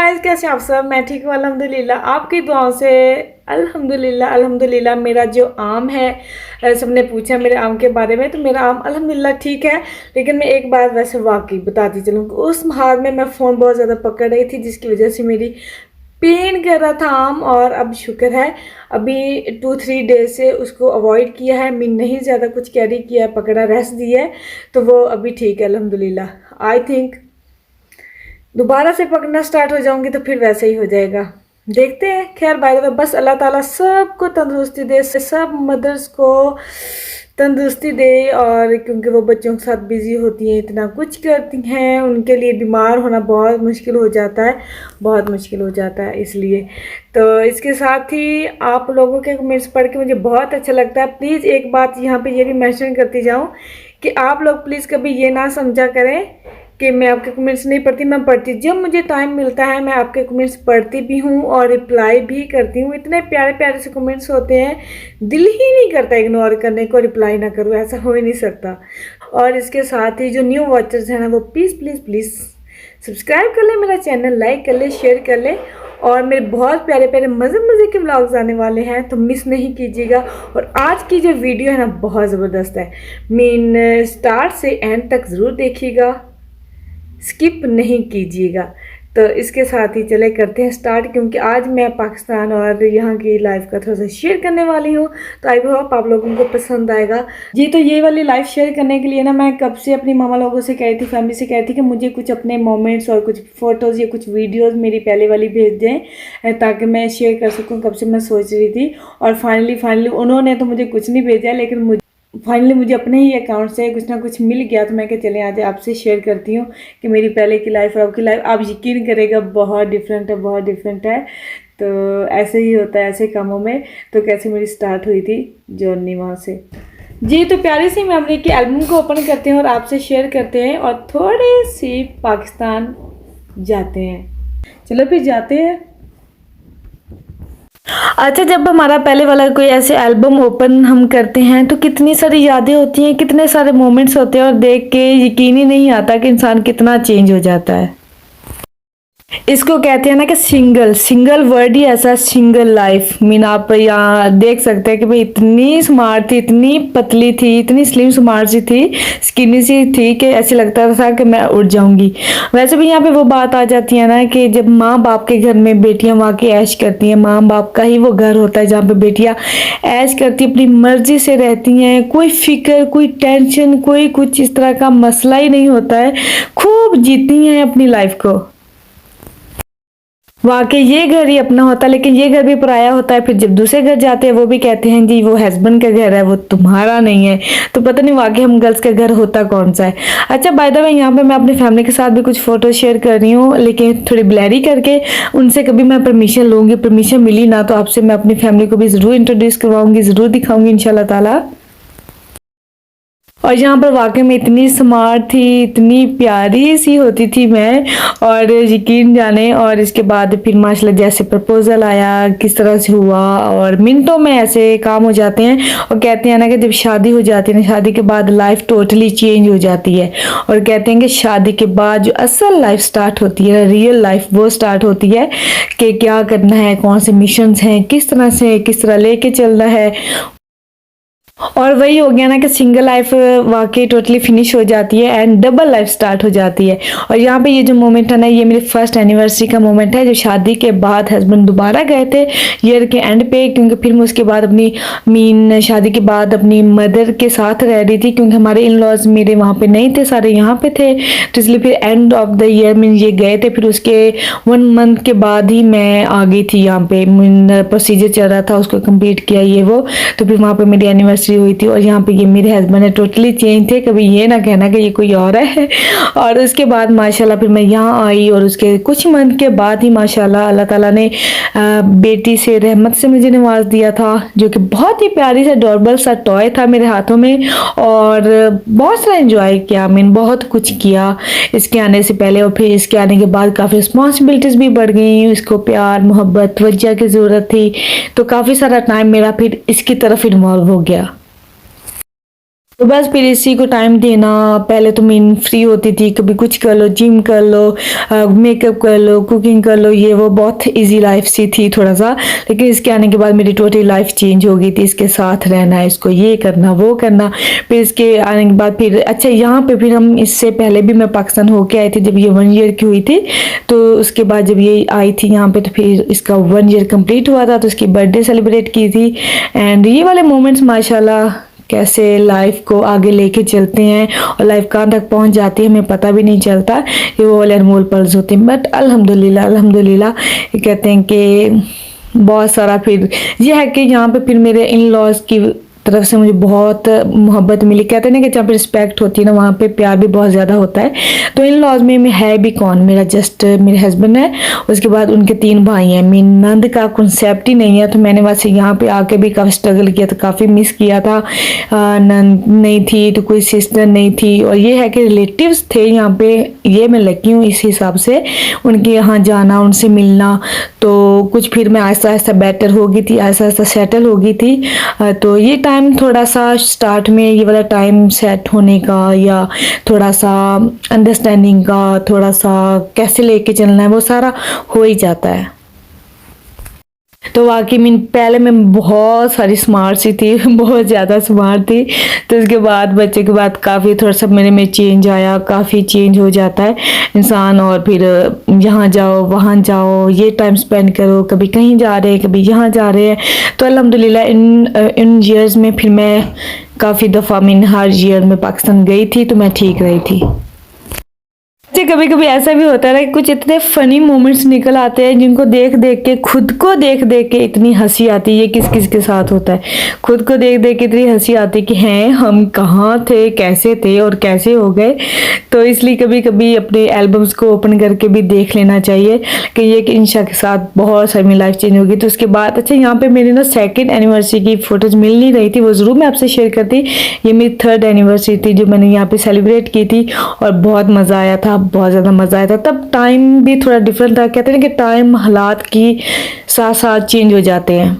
Guys, कैसे आप सब। मैं ठीक हूँ अल्हम्दुलिल्लाह, आपकी दुआओं से। अल्हम्दुलिल्लाह अल्हम्दुलिल्लाह। मेरा जो आम है, सबने पूछा मेरे आम के बारे में, तो मेरा आम अल्हम्दुलिल्लाह ठीक है। लेकिन मैं एक बात वैसे वाकई बताती चलूँ, उस हाथ में मैं फ़ोन बहुत ज़्यादा पकड़ रही थी, जिसकी वजह से मेरी पेन कर रहा था आम। और अब शुक्र है, अभी 2-3 डेज से उसको अवॉइड किया है। मैं नहीं ज़्यादा कुछ कैरी किया है, पकड़ा, रेस्ट दिया है, तो वो अभी ठीक है अल्हम्दुलिल्लाह। आई थिंक दोबारा से पकड़ना स्टार्ट हो जाऊंगी तो फिर वैसे ही हो जाएगा, देखते हैं। खैर बाय द वे, बस अल्लाह ताला सबको तंदुरुस्ती दे, सब मदर्स को तंदुरुस्ती दे। और क्योंकि वो बच्चों के साथ बिजी होती हैं, इतना कुछ करती हैं, उनके लिए बीमार होना बहुत मुश्किल हो जाता है, बहुत मुश्किल हो जाता है। इसलिए तो इसके साथ ही आप लोगों के कमेंट्स पढ़ के मुझे बहुत अच्छा लगता है। प्लीज़ एक बात यहाँ पे ये भी मेंशन करती जाऊँ कि आप लोग प्लीज़ कभी ये ना समझा करें कि मैं आपके कमेंट्स नहीं पढ़ती। मैं पढ़ती, जब मुझे टाइम मिलता है मैं आपके कमेंट्स पढ़ती भी हूँ और रिप्लाई भी करती हूँ। इतने प्यारे प्यारे से कमेंट्स होते हैं, दिल ही नहीं करता इग्नोर करने को, रिप्लाई ना करूँ, ऐसा हो ही नहीं सकता। और इसके साथ ही जो न्यू वॉचर्स हैं ना, वो प्लीज़ प्लीज़ प्लीज़ सब्सक्राइब कर ले मेरा चैनल, लाइक कर ले, शेयर कर ले। और मेरे बहुत प्यारे प्यारे मज़े मज़े के व्लॉग्स आने वाले हैं, तो मिस नहीं कीजिएगा। और आज की जो वीडियो है ना, बहुत ज़बरदस्त है। मीन स्टार्ट से एंड तक ज़रूर देखिएगा, स्किप नहीं कीजिएगा। तो इसके साथ ही चले करते हैं स्टार्ट, क्योंकि आज मैं पाकिस्तान और यहाँ की लाइफ का थोड़ा सा शेयर करने वाली हूँ। तो आई होप आप लोगों को पसंद आएगा जी। तो ये वाली लाइफ शेयर करने के लिए ना, मैं कब से अपनी मामा लोगों से कह रही थी, फैमिली से कह रही थी कि मुझे कुछ अपने मोमेंट्स और कुछ फ़ोटोज़ या कुछ वीडियोज़ मेरी पहले वाली भेज दें, ताकि मैं शेयर कर सकूँ। कब से मैं सोच रही थी, और फाइनली उन्होंने तो मुझे कुछ नहीं भेजा, लेकिन फाइनली मुझे अपने ही अकाउंट से कुछ ना कुछ मिल गया। तो मैं क्या, चलें आज आपसे शेयर करती हूँ कि मेरी पहले की लाइफ और अब की लाइफ, आप यकीन करेगा बहुत डिफरेंट है, बहुत डिफरेंट है। तो ऐसे ही होता है ऐसे कामों में। तो कैसे मेरी स्टार्ट हुई थी जर्नी वहाँ से जी। तो प्यारी सी मेमोरी की एल्बम को ओपन करते हैं और आपसे शेयर करते हैं, और थोड़े सी पाकिस्तान जाते हैं। चलो फिर जाते हैं। अच्छा, जब हमारा पहले वाला कोई ऐसे एल्बम ओपन हम करते हैं तो कितनी सारी यादें होती हैं, कितने सारे मोमेंट्स होते हैं, और देख के यकीन ही नहीं आता कि इंसान कितना चेंज हो जाता है। इसको कहते हैं ना कि सिंगल वर्ड ही ऐसा, सिंगल लाइफ। मीन आप यहाँ देख सकते हैं कि भाई इतनी स्मार्ट थी, इतनी पतली थी, इतनी स्लिम स्मार्ट सी थी, स्किनी सी थी कि ऐसे लगता था कि मैं उड़ जाऊंगी। वैसे भी यहाँ पे वो बात आ जाती है ना कि जब माँ बाप के घर में बेटियां वाकई ऐश करती हैं, माँ बाप का ही वो घर होता है जहाँ पे बेटियां ऐश करती, अपनी मर्जी से रहती हैं, कोई फिक्र, कोई टेंशन, कोई कुछ इस तरह का मसला ही नहीं होता है, खूब जीती हैं अपनी लाइफ को। वाकई ये घर ही अपना होता है, लेकिन ये घर भी पराया होता है। फिर जब दूसरे घर जाते हैं, वो भी कहते हैं जी वो हस्बैंड का घर है, वो तुम्हारा नहीं है। तो पता नहीं वाकई हम गर्ल्स का घर होता कौन सा है। अच्छा, बाय द वे, यहाँ पे मैं अपनी फैमिली के साथ भी कुछ फोटो शेयर कर रही हूँ, लेकिन थोड़ी ब्लैरी करके। उनसे कभी मैं परमिशन लूँगी, परमिशन मिली ना तो आपसे मैं अपनी फैमिली को भी ज़रूर इंट्रोड्यूस करवाऊंगी, ज़रूर दिखाऊंगी इंशाल्लाह ताला। और यहाँ पर वाकई में इतनी स्मार्ट थी, इतनी प्यारी सी होती थी मैं, और यकीन जाने। और इसके बाद फिर माशाल्लाह जैसे प्रपोजल आया, किस तरह से हुआ, और मिनटों में ऐसे काम हो जाते हैं। और कहते हैं ना कि जब शादी हो जाती है ना, शादी के बाद लाइफ टोटली चेंज हो जाती है। और कहते हैं कि शादी के बाद जो असल लाइफ स्टार्ट होती है, रियल लाइफ, वो स्टार्ट होती है कि क्या करना है, कौन से मिशंस हैं, किस तरह लेके चलना है। और वही हो गया ना कि सिंगल लाइफ वाकई टोटली फिनिश हो जाती है एंड डबल लाइफ स्टार्ट हो जाती है। और यहाँ पे ये जो मोमेंट है ना, ये मेरी फर्स्ट एनिवर्सरी का मोमेंट है, जो शादी के बाद हस्बैंड दोबारा गए थे ईयर के एंड पे, क्योंकि फिर मैं उसके बाद अपनी शादी के बाद अपनी मदर के साथ रह रही थी, क्योंकि हमारे इन लॉज मेरे वहाँ पे नहीं थे, सारे यहाँ पे थे। तो इसलिए फिर एंड ऑफ द ईयर में ये गए थे, फिर उसके 1 मंथ के बाद ही मैं आ गई थी यहाँ पे। प्रोसीजर चल रहा था, उसको कम्प्लीट किया ये वो, तो फिर वहाँ पे मेरी एनिवर्सरी हुई थी। और यहाँ पे ये मेरे हस्बैंड है, टोटली चेंज थे, कभी ये ना कहना कि ये कोई और है। और उसके बाद माशाल्लाह फिर मैं यहाँ आई, और उसके कुछ मंथ के बाद ही माशाल्लाह अल्लाह ताला ने बेटी से, रहमत से मुझे नवाज दिया था, जो कि बहुत ही प्यारी सा डॉर्बल सा टॉय था मेरे हाथों में। और बहुत सारा एंजॉय किया, मैंने बहुत कुछ किया इसके आने से पहले। और फिर इसके आने के बाद काफ़ी रिस्पॉन्सिबिलिटीज़ भी बढ़ गई, इसको प्यार मोहब्बत तवज्जो की ज़रूरत थी, तो काफ़ी सारा टाइम मेरा फिर इसकी तरफ इन्वॉल्व हो गया। तो बस फिर इसी को टाइम देना। पहले तो मैं फ्री होती थी, कभी कुछ कर लो, जिम कर लो, मेकअप कर लो, कुकिंग कर लो, ये वो बहुत इजी लाइफ सी थी थोड़ा सा। लेकिन इसके आने के बाद मेरी टोटली लाइफ चेंज हो गई थी। इसके साथ रहना, इसको ये करना वो करना। फिर इसके आने के बाद फिर अच्छा यहाँ पे फिर हम, इससे पहले भी मैं पाकिस्तान होके आई थी जब ये 1 ईयर की हुई थी। तो उसके बाद जब ये आई थी यहाँ पे तो फिर इसका 1 ईयर कंप्लीट हुआ था, तो उसकी बर्थडे सेलिब्रेट की थी। एंड ये वाले मोमेंट्स माशाल्लाह कैसे लाइफ को आगे लेके चलते हैं और लाइफ कहाँ तक पहुंच जाती है हमें पता भी नहीं चलता। ये वो वाले अनमोल पल्स होते हैं। बट अल्हम्दुलिल्लाह अल्हम्दुलिल्लाह ये कहते हैं कि बहुत सारा फिर ये है कि यहाँ पे फिर मेरे इन लॉज की तरफ से मुझे बहुत मोहब्बत मिली। कहते हैं ना कि जहाँ पे रिस्पेक्ट होती है ना वहाँ पे प्यार भी बहुत ज़्यादा होता है। तो इन लॉज में है भी कौन, मेरा जस्ट मेरे हस्बैंड है, उसके बाद उनके 3 भाई हैं। मेरी नंद का कॉन्सेप्ट ही नहीं है। तो मैंने वैसे यहाँ पे आके भी काफ़ी स्ट्रगल किया था, काफ़ी मिस किया था। नंद नहीं थी तो कोई सिस्टर नहीं थी। और ये है कि रिलेटिव्स थे यहाँ पे, ये मैं लकी हूँ इस हिसाब से उनके यहाँ जाना, उनसे मिलना। तो कुछ फिर मैं आहिस्ता आहिस्ता बेटर हो गई थी, आहिस्ता आहिस्ता सेटल हो गई थी। तो ये टाइम थोड़ा सा स्टार्ट में ये वाला टाइम सेट होने का या थोड़ा सा अंडरस्टैंडिंग का, थोड़ा सा कैसे लेके चलना है वो सारा हो ही जाता है। तो वाकई में पहले मैं बहुत सारी स्मार्ट सी थी बहुत ज़्यादा स्मार्ट थी। तो उसके बाद बच्चे के बाद काफ़ी थोड़ा सा मेरे में चेंज आया, काफ़ी चेंज हो जाता है इंसान। और फिर यहाँ जाओ वहाँ जाओ, ये टाइम स्पेंड करो, कभी कहीं जा रहे हैं कभी यहाँ जा रहे हैं। तो अल्हम्दुलिल्लाह इन ईयर्स में फिर मैं काफ़ी दफ़ा मैं हर ईयर में पाकिस्तान गई थी तो मैं ठीक रही थी। कभी कभी ऐसा भी होता है ना कि कुछ इतने फनी मोमेंट्स निकल आते हैं जिनको देख देख के, खुद को देख देख के इतनी हंसी आती है। ये किस किस के साथ होता है, खुद को देख देख के इतनी हंसी आती है कि हैं हम कहाँ थे, कैसे थे और कैसे हो गए। तो इसलिए कभी कभी अपने एल्बम्स को ओपन करके भी देख लेना चाहिए कि ये कि इंशा के साथ बहुत सारी मेरी लाइफ चेंज होगी। तो उसके बाद अच्छा यहाँ पे मेरी ना 2nd एनिवर्सरी की फोटोज मिल नहीं रही थी, वो ज़रूर मैं आपसे शेयर करती। ये मेरी 3rd एनिवर्सरी थी जो मैंने यहाँ पे सेलिब्रेट की थी और बहुत मज़ा आया था, बहुत ज़्यादा मज़ा आया था। तब टाइम भी थोड़ा डिफरेंट था। कहते हैं कि टाइम हालात की साथ साथ चेंज हो जाते हैं।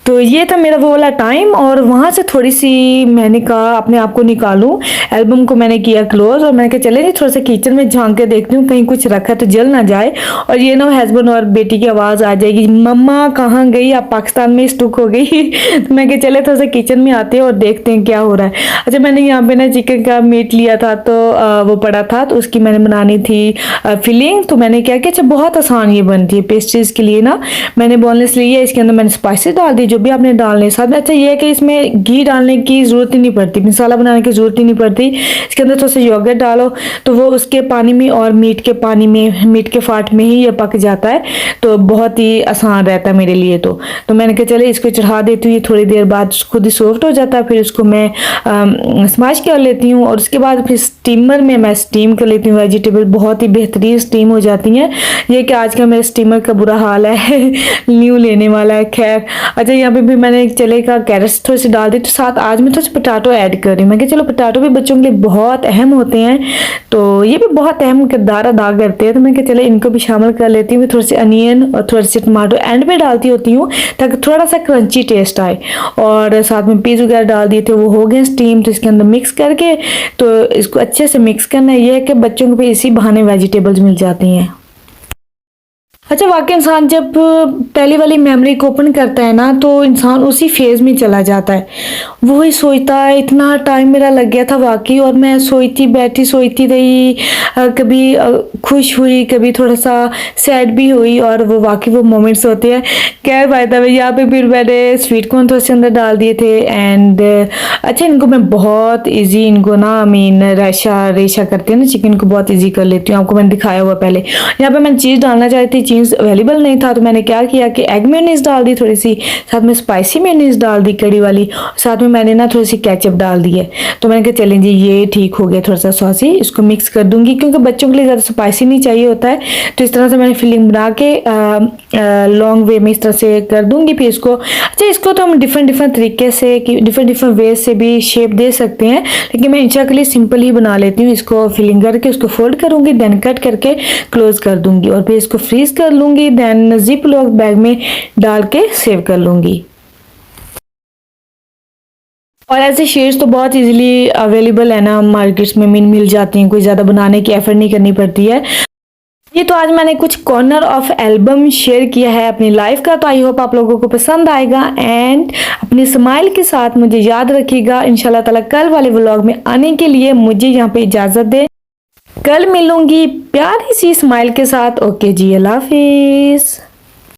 तो ये था मेरा वो वाला टाइम। और वहाँ से थोड़ी सी मैंने कहा अपने आप को निकालूं, एल्बम को मैंने किया क्लोज और मैंने कहा चले थोड़ा सा किचन में झांक के देखती हूँ कहीं कुछ रखा तो जल ना जाए। और ये ना हस्बैंड और बेटी की आवाज़ आ जाएगी, मम्मा कहाँ गई, आप पाकिस्तान में स्टुक हो गई तो मैं कहा चले थोड़ा सा किचन में आते हैं और देखते हैं क्या हो रहा है। अच्छा मैंने यहाँ पे ना चिकन का मीट लिया था तो वो पड़ा था, तो उसकी मैंने बनानी थी फिलिंग। तो मैंने क्या कि अच्छा बहुत आसान ये बनती है पेस्ट्रीज के लिए ना। मैंने बोनलेस ली है, इसके अंदर मैंने स्पाइसेस डाल दी जो भी आपने डालने साथ में। अच्छा ये है कि इसमें घी डालने की ज़रूरत ही नहीं पड़ती, मसाला बनाने की ज़रूरत ही नहीं पड़ती। इसके अंदर थोड़ा सा योगर्ट डालो तो वो उसके पानी में और मीट के पानी में, मीट के फाट में ही ये पक जाता है। तो बहुत ही आसान रहता है मेरे लिए। तो मैंने कहा चले इसको चढ़ा देती हूँ, ये थोड़ी देर बाद खुद ही सॉफ्ट हो जाता है। फिर उसको मैं स्मैश कर लेती हूँ और उसके बाद फिर स्टीमर में मैं स्टीम कर लेती हूँ। वेजिटेबल बहुत ही बेहतरीन स्टीम हो जाती हैं। ये कि आजकल मेरे स्टीमर का बुरा हाल है न्यू लेने वाला है। खैर अच्छा यहाँ पे भी मैंने चले का कैरेट्स थोड़े से डाल दी, तो साथ आज मैं थोड़ा सा पोटैटो ऐड कर रही हूँ। मैं कि चलो पोटैटो भी बच्चों के लिए बहुत अहम होते हैं, तो ये भी बहुत अहम किरदार अदा करते हैं। तो मैं कि चले इनको भी शामिल कर लेती हूँ। थोड़े से अनियन और थोड़े से टमाटो एंड पे डालती होती हूँ ताकि थोड़ा सा क्रंची टेस्ट आए। और साथ में पीस वगैरह डाल दिए थे, वो हो गए स्टीम। तो इसके अंदर मिक्स करके तो इसको अच्छे से मिक्स करना है। ये है कि बच्चों को भी इसी बहाने वेजिटेबल्स मिल जाती हैं। अच्छा वाकई इंसान जब पहली वाली मेमोरी को ओपन करता है ना तो इंसान उसी फेज़ में चला जाता है। वही सोचता है इतना टाइम मेरा लग गया था वाकई। और मैं सोचती बैठी सोचती रही, कभी खुश हुई, कभी थोड़ा सा सैड भी हुई। और वो वाकई वो मोमेंट्स होते हैं। खैर भाई था यहाँ पे फिर मैंने स्वीट कॉर्न थोड़े से अंदर डाल दिए थे। एंड अच्छा इनको मैं बहुत ईजी, इनको ना मीन रेशा करते हैं ना चिकन को, बहुत ईजी कर लेती हूँ। आपको मैंने दिखाया हुआ पहले। यहाँ पे मैंने चीज़ डालना चाहती थी, चीज़ अवेलेबल नहीं था तो मैंने क्या किया कि एग मेयोनीज डाल दी थोड़ी सी, साथ में स्पाइसी मेयोनीज डाल दी कड़ी वाली, साथ में मैंने ना थोड़ी सी केचप डाल दी है। तो मैंने कहा चलें जी ये ठीक हो गया, थोड़ा सा सॉसी। इसको मिक्स कर दूंगी क्योंकि बच्चों के लिए ज़्यादा स्पाइसी नहीं चाहिए होता है। तो इस तरह से मैंने फिलिंग बना के लॉन्ग वे में इस तरह से कर दूंगी। फिर इसको अच्छा इसको तो हम डिफरेंट तरीके से डिफरेंट वेज से भी शेप दे सकते हैं, लेकिन मैं इंशा के लिए सिंपल ही बना लेती हूँ। इसको फिलिंग करके उसको फोल्ड करूंगी, देन कट करके क्लोज कर दूंगी और फिर इसको फ्रीज कर लूंगी। देन जिप लॉक बैग में डाल के सेव कर लूंगी। और ऐसे शेड्स तो बहुत इजीली अवेलेबल है ना, मार्केट्स में मिल जाती हैं, कोई ज़्यादा बनाने की एफर्ट नहीं करनी पड़ती है। ये तो आज मैंने कुछ कॉर्नर ऑफ एल्बम शेयर किया है अपनी लाइफ का, तो आई होप आप लोगों को पसंद आएगा। एंड अपनी स्माइल के साथ मुझे याद रखिएगा। इंशाल्लाह ताला कल वाले व्लॉग में आने के लिए मुझे यहाँ पे इजाज़त दे। कल मिलूंगी प्यारी सी स्माइल के साथ। ओके जी, अल्लाह हाफिज़।